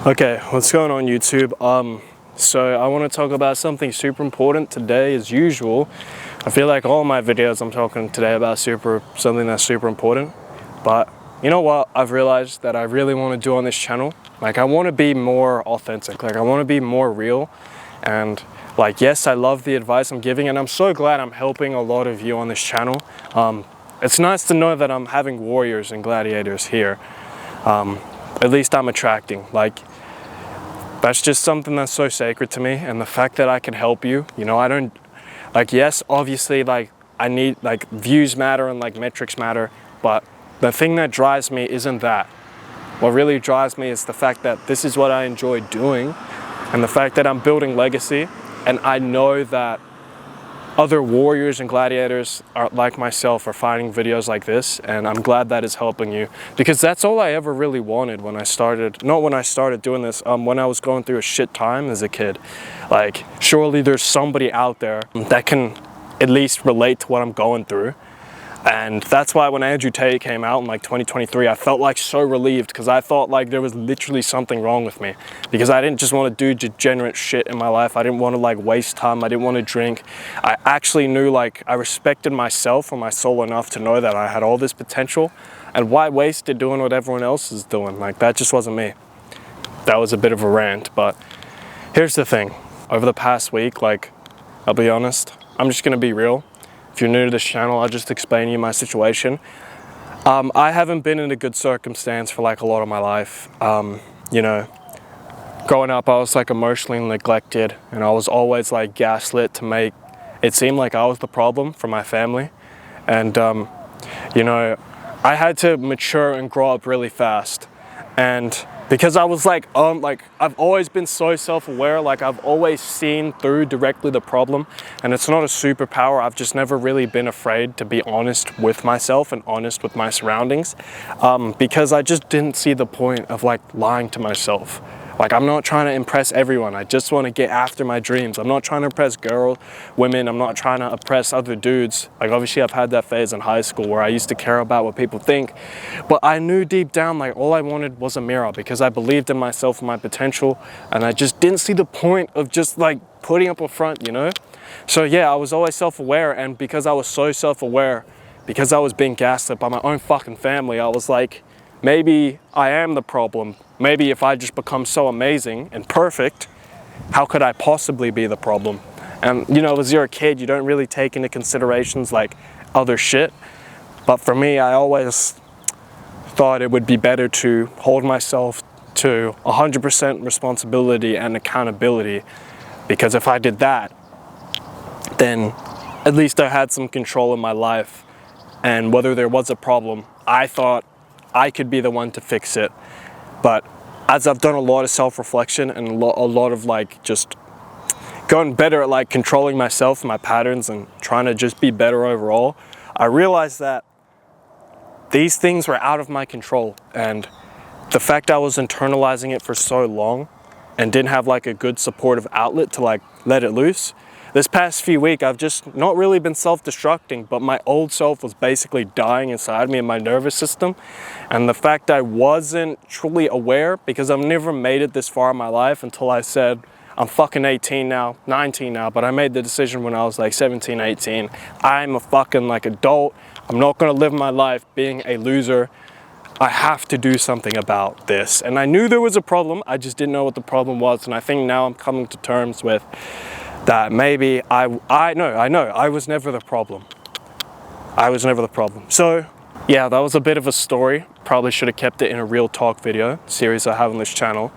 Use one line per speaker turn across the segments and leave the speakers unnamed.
Okay, what's going on YouTube? So I want to talk about something super important today as usual. I feel like all my videos I'm talking today about something that's super important. But you know what I've realized that I really want to do on this channel? Like I want to be more authentic, like I want to be more real. And like, yes, I love the advice I'm giving and I'm so glad I'm helping a lot of you on this channel. It's nice to know that I'm having warriors and gladiators here. At least I'm attracting, like, that's just something that's so sacred to me. And the fact that I can help you, you know, I don't, like, yes, obviously, like, I need, like, views matter and, like, metrics matter, but the thing that drives me isn't that. What really drives me is the fact that this is what I enjoy doing and the fact that I'm building legacy, and I know that other warriors and gladiators are like myself are finding videos like this, and I'm glad that is helping you, because that's all I ever really wanted when I started, not when I started doing this, when I was going through a shit time as a kid. Like, surely there's somebody out there that can at least relate to what I'm going through. And that's why when Andrew Tate came out in like 2023, I felt like so relieved, because I thought like there was literally something wrong with me, because I didn't just want to do degenerate shit in my life. I didn't want to like waste time. I didn't want to drink. I actually knew, like, I respected myself or my soul enough to know that I had all this potential, and why waste it doing what everyone else is doing? Like, that just wasn't me. That was a bit of a rant, but here's the thing. Over the past week, like, I'll be honest, I'm just going to be real. If you're new to this channel, I'll just explain to you my situation. I haven't been in a good circumstance for like a lot of my life. You know, growing up, I was like emotionally neglected, and I was always like gaslit to make it seem like I was the problem for my family. And, you know, I had to mature and grow up really fast. And because I was like, I've always been so self-aware, like I've always seen through directly the problem, and it's not a superpower. I've just never really been afraid to be honest with myself and honest with my surroundings, because I just didn't see the point of like lying to myself. Like, I'm not trying to impress everyone. I just want to get after my dreams. I'm not trying to impress women. I'm not trying to impress other dudes. Like, obviously I've had that phase in high school where I used to care about what people think, but I knew deep down, like, all I wanted was a mirror, because I believed in myself and my potential, and I just didn't see the point of just like putting up a front, you know? So yeah, I was always self-aware, and because I was so self-aware, because I was being gaslit by my own fucking family, I was like, maybe I am the problem. Maybe if I just become so amazing and perfect, how could I possibly be the problem? And you know, as you're a kid, you don't really take into considerations like other shit. But for me, I always thought it would be better to hold myself to 100% responsibility and accountability, because if I did that, then at least I had some control in my life. And whether there was a problem, I thought I could be the one to fix it. But as I've done a lot of self-reflection and a lot of like just going better at like controlling myself and my patterns and trying to just be better overall, I realized that these things were out of my control. And the fact I was internalizing it for so long and didn't have like a good supportive outlet to like let it loose, this past few weeks, I've just not really been self-destructing, but my old self was basically dying inside me in my nervous system. And the fact I wasn't truly aware, because I've never made it this far in my life until I said, I'm fucking 18 now, 19 now, but I made the decision when I was like 17, 18. I'm a fucking like adult. I'm not gonna live my life being a loser. I have to do something about this. And I knew there was a problem, I just didn't know what the problem was. And I think now I'm coming to terms with that maybe I know I was never the problem. I was never the problem. So yeah, that was a bit of a story. Probably should have kept it in a real talk video series I have on this channel.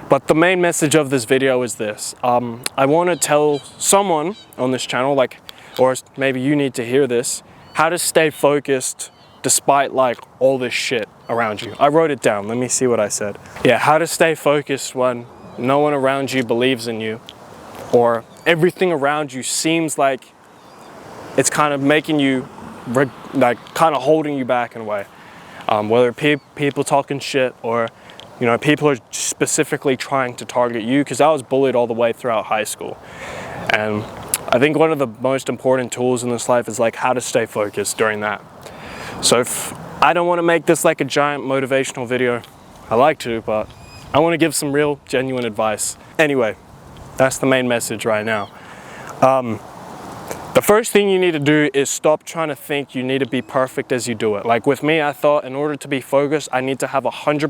But the main message of this video is this. I want to tell someone on this channel, like, or maybe you need to hear this, how to stay focused despite like all this shit around you. I wrote it down. Let me see what I said. Yeah, how to stay focused when no one around you believes in you, or everything around you seems like it's kind of making you, like, kind of holding you back in a way. Whether people talking shit, or, you know, people are specifically trying to target you, because I was bullied all the way throughout high school. And I think one of the most important tools in this life is like how to stay focused during that. So if I don't want to make this like a giant motivational video, I like to, but I want to give some real, genuine advice. Anyway, that's the main message right now. The first thing you need to do is stop trying to think you need to be perfect as you do it. Like with me, I thought in order to be focused, I need to have 100%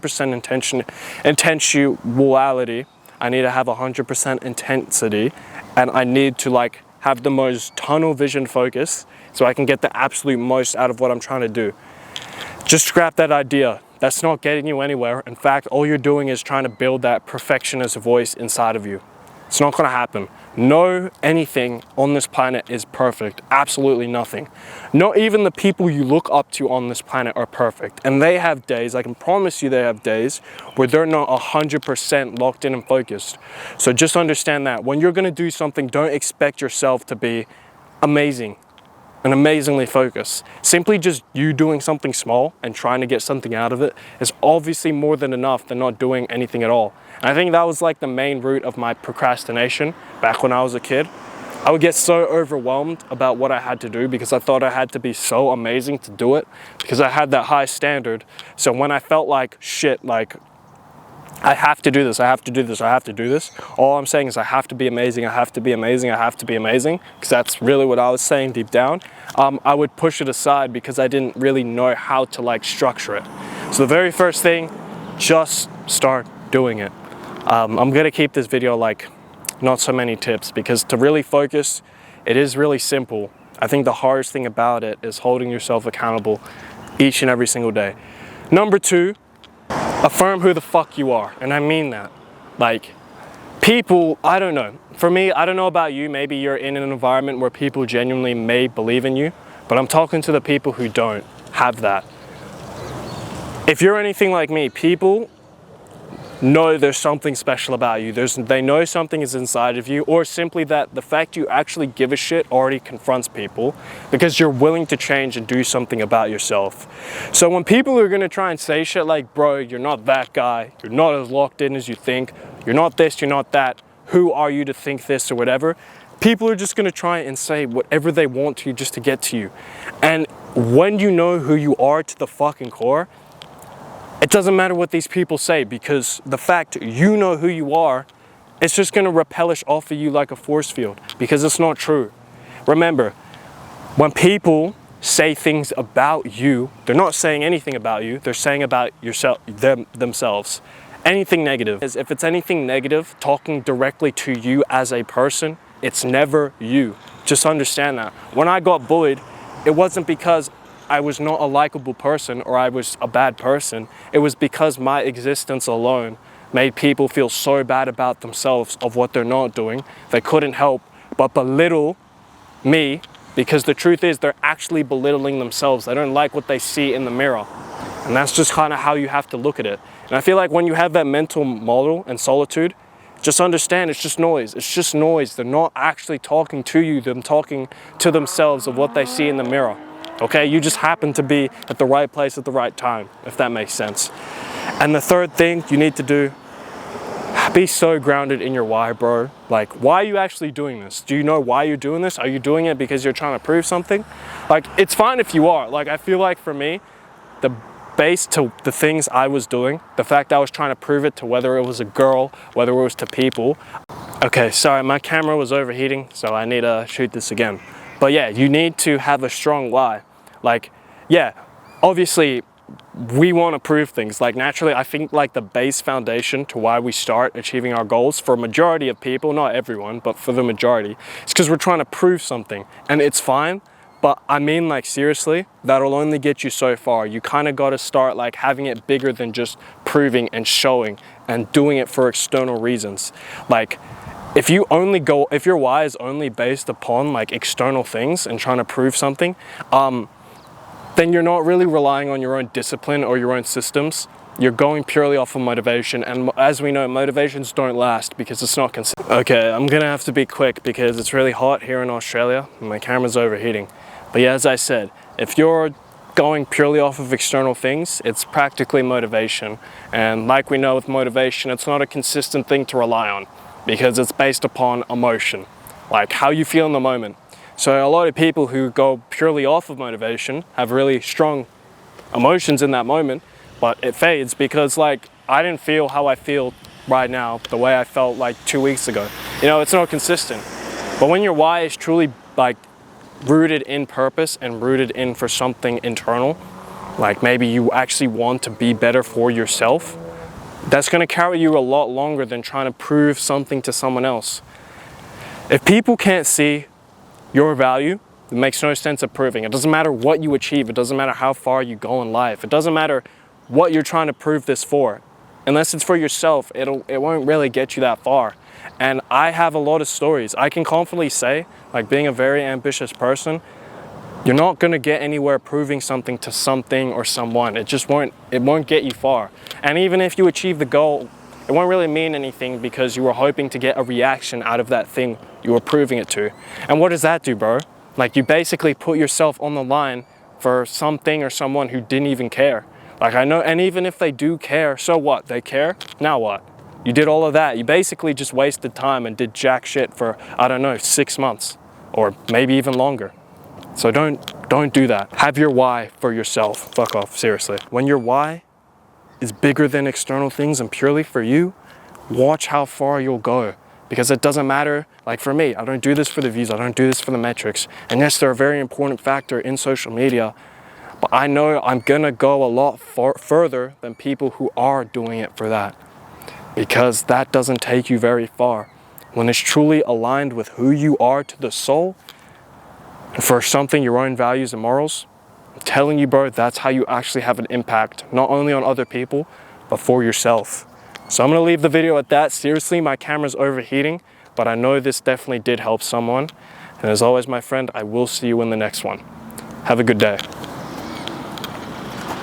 intentionality. I need to have 100% intensity, and I need to like have the most tunnel vision focus so I can get the absolute most out of what I'm trying to do. Just scrap that idea. That's not getting you anywhere. In fact, all you're doing is trying to build that perfectionist voice inside of you. It's not going to happen. No anything on this planet is perfect. Absolutely nothing. Not even the people you look up to on this planet are perfect. And they have days, I can promise you they have days, where they're not 100% locked in and focused. So just understand that. When you're going to do something, don't expect yourself to be amazing and amazingly focused. Simply just you doing something small and trying to get something out of it is obviously more than enough than not doing anything at all. And I think that was like the main root of my procrastination back when I was a kid. I would get so overwhelmed about what I had to do because I thought I had to be so amazing to do it because I had that high standard. So when I felt like shit, like I have to do this, I have to do this, I have to do this. All I'm saying is I have to be amazing, I have to be amazing, I have to be amazing, because that's really what I was saying deep down. I would push it aside because I didn't really know how to like structure it. So the very first thing, just start doing it. I'm gonna keep this video like not so many tips because to really focus, it is really simple. I think the hardest thing about it is holding yourself accountable each and every single day. Number 2, affirm who the fuck you are, and I mean that. Like, people, I don't know. For me, I don't know about you, maybe you're in an environment where people genuinely may believe in you, but I'm talking to the people who don't have that. If you're anything like me, people know there's something special about you. They know something is inside of you, or simply that the fact you actually give a shit already confronts people because you're willing to change and do something about yourself. So when people are gonna try and say shit like, bro, you're not that guy, you're not as locked in as you think, you're not this, you're not that, who are you to think this or whatever, people are just gonna try and say whatever they want to just to get to you. And when you know who you are to the fucking core, it doesn't matter what these people say, because the fact you know who you are, it's just going to repellish off of you like a force field, because it's not true. Remember, when people say things about you, they're not saying anything about you, they're saying about yourself, themselves. Anything negative. If it's anything negative, talking directly to you as a person, it's never you. Just understand that. When I got bullied, it wasn't because I was not a likable person or I was a bad person. It was because my existence alone made people feel so bad about themselves of what they're not doing. They couldn't help but belittle me, because the truth is they're actually belittling themselves. They don't like what they see in the mirror. And that's just kind of how you have to look at it. And I feel like when you have that mental model and solitude, just understand it's just noise. It's just noise. They're not actually talking to you. They're talking to themselves of what they see in the mirror. Okay, you just happen to be at the right place at the right time, if that makes sense. And the third thing you need to do, be so grounded in your why, bro. Like, why are you actually doing this? Do you know why you're doing this? Are you doing it because you're trying to prove something? Like, it's fine if you are. Like, I feel like for me, the base to the things I was doing, the fact I was trying to prove it to whether it was a girl, whether it was to people. Okay, sorry, my camera was overheating, so I need to shoot this again. But yeah, you need to have a strong why. Like, yeah, obviously we want to prove things. Like, naturally, I think like the base foundation to why we start achieving our goals for a majority of people, not everyone, but for the majority, it's because we're trying to prove something. And it's fine, but I mean, like, seriously, that'll only get you so far. You kind of got to start like having it bigger than just proving and showing and doing it for external reasons. Like, if your why is only based upon like external things and trying to prove something, then you're not really relying on your own discipline or your own systems. You're going purely off of motivation, and as we know, motivations don't last because it's not consistent. Okay, I'm gonna have to be quick because it's really hot here in Australia and my camera's overheating. But yeah, as I said, if you're going purely off of external things, it's practically motivation. And like we know with motivation, it's not a consistent thing to rely on because it's based upon emotion, like how you feel in the moment. So a lot of people who go purely off of motivation have really strong emotions in that moment, but it fades because like I didn't feel how I feel right now, the way I felt like 2 weeks ago. You know, it's not consistent. But when your why is truly like rooted in purpose and rooted in for something internal, like maybe you actually want to be better for yourself, that's going to carry you a lot longer than trying to prove something to someone else. If people can't see your value, it makes no sense of proving. It doesn't matter what you achieve. It doesn't matter how far you go in life. It doesn't matter what you're trying to prove this for. Unless it's for yourself, it won't really get you that far. And I have a lot of stories. I can confidently say, like being a very ambitious person, you're not gonna get anywhere proving something to something or someone. It won't get you far. And even if you achieve the goal, it won't really mean anything because you were hoping to get a reaction out of that thing you were proving it to. And what does that do, bro? Like you basically put yourself on the line for something or someone who didn't even care. Like I know, and even if they do care, so what? They care? Now what? You did all of that. You basically just wasted time and did jack shit for, I don't know, 6 months or maybe even longer. So don't do that. Have your why for yourself. Fuck off, seriously. When your why is bigger than external things and purely for you, watch how far you'll go. Because it doesn't matter, like for me, I don't do this for the views, I don't do this for the metrics. And yes, they're a very important factor in social media, but I know I'm gonna go a lot further than people who are doing it for that. Because that doesn't take you very far. When it's truly aligned with who you are to the soul, and for something, your own values and morals, I'm telling you, bro, that's how you actually have an impact, not only on other people, but for yourself. So I'm gonna leave the video at that. Seriously, my camera's overheating, but I know this definitely did help someone. And as always, my friend, I will see you in the next one. Have a good day.